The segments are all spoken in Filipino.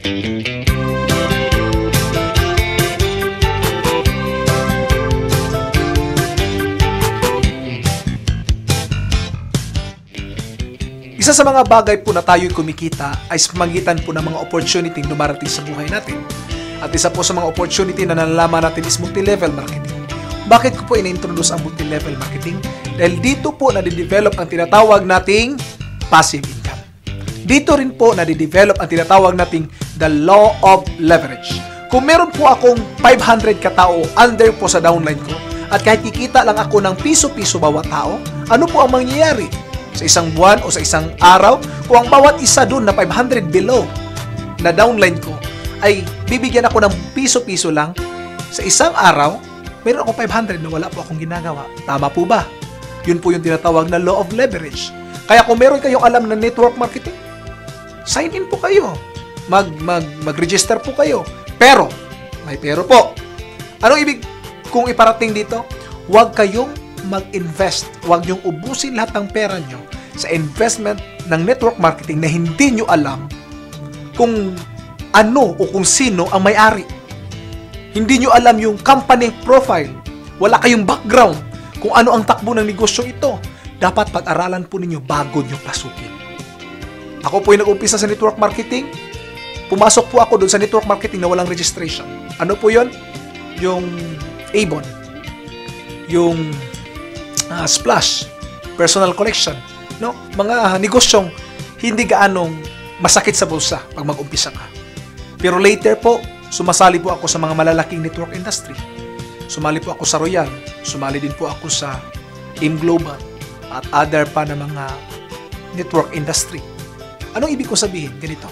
Isa sa mga bagay po na tayo'y kumikita ay sa pamagitan po ng mga opportunity na dumarating sa buhay natin. At isa po sa mga opportunity na nalalaman natin is multi-level marketing. Bakit ko po ina-introduce ang multi-level marketing? Dahil dito po nadidevelop ang tinatawag nating passive income. Dito rin po nadidevelop ang tinatawag nating the law of leverage. Kung meron po akong 500 katao under po sa downline ko at kahit kikita lang ako ng piso-piso bawat tao, ano po ang mangyayari? Sa isang buwan o sa isang araw, kung ang bawat isa dun na 500 below na downline ko ay bibigyan ako ng piso-piso lang, sa isang araw, meron akong 500 na wala po akong ginagawa. Tama po ba? Yun po yung tinatawag na law of leverage. Kaya kung meron kayong alam na network marketing, sign in po kayo. Mag-register po kayo. Pero, may pero po. Anong ibig kung iparating dito? Huwag kayong mag-invest. Huwag niyong ubusin lahat ng pera niyo sa investment ng network marketing na hindi niyo alam kung ano o kung sino ang may-ari. Hindi niyo alam yung company profile. Wala kayong background kung ano ang takbo ng negosyo ito. Dapat pag-aralan po ninyo bago niyo pasukin. Ako po yung nag-umpisa sa network marketing. Pumasok po ako doon sa network marketing na walang registration. Ano po yun? Yung Avon. Yung Splash, personal collection, no? Mga negosyong hindi gaanong masakit sa bulsa pag mag-umpisa ka. Pero later po, sumasali po ako sa mga malalaking network industry. Sumali po ako sa Royal, sumali din po ako sa AIM Global at other pa na mga network industry. Anong ibig ko sabihin? Ganito.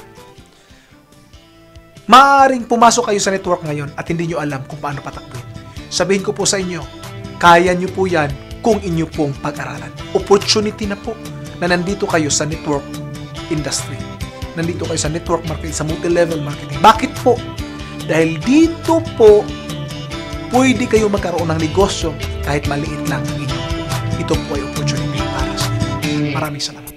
Maaaring pumasok kayo sa network ngayon at hindi nyo alam kung paano patakbuhin. Sabihin ko po sa inyo, kaya nyo po yan kung inyo pong pag-aralan. Opportunity na po na nandito kayo sa network industry. Nandito kayo sa network marketing, sa multi-level marketing. Bakit po? Dahil dito po, pwede kayo magkaroon ng negosyo kahit maliit lang ang inyo. Ito po ay opportunity para sa inyo. Maraming salamat.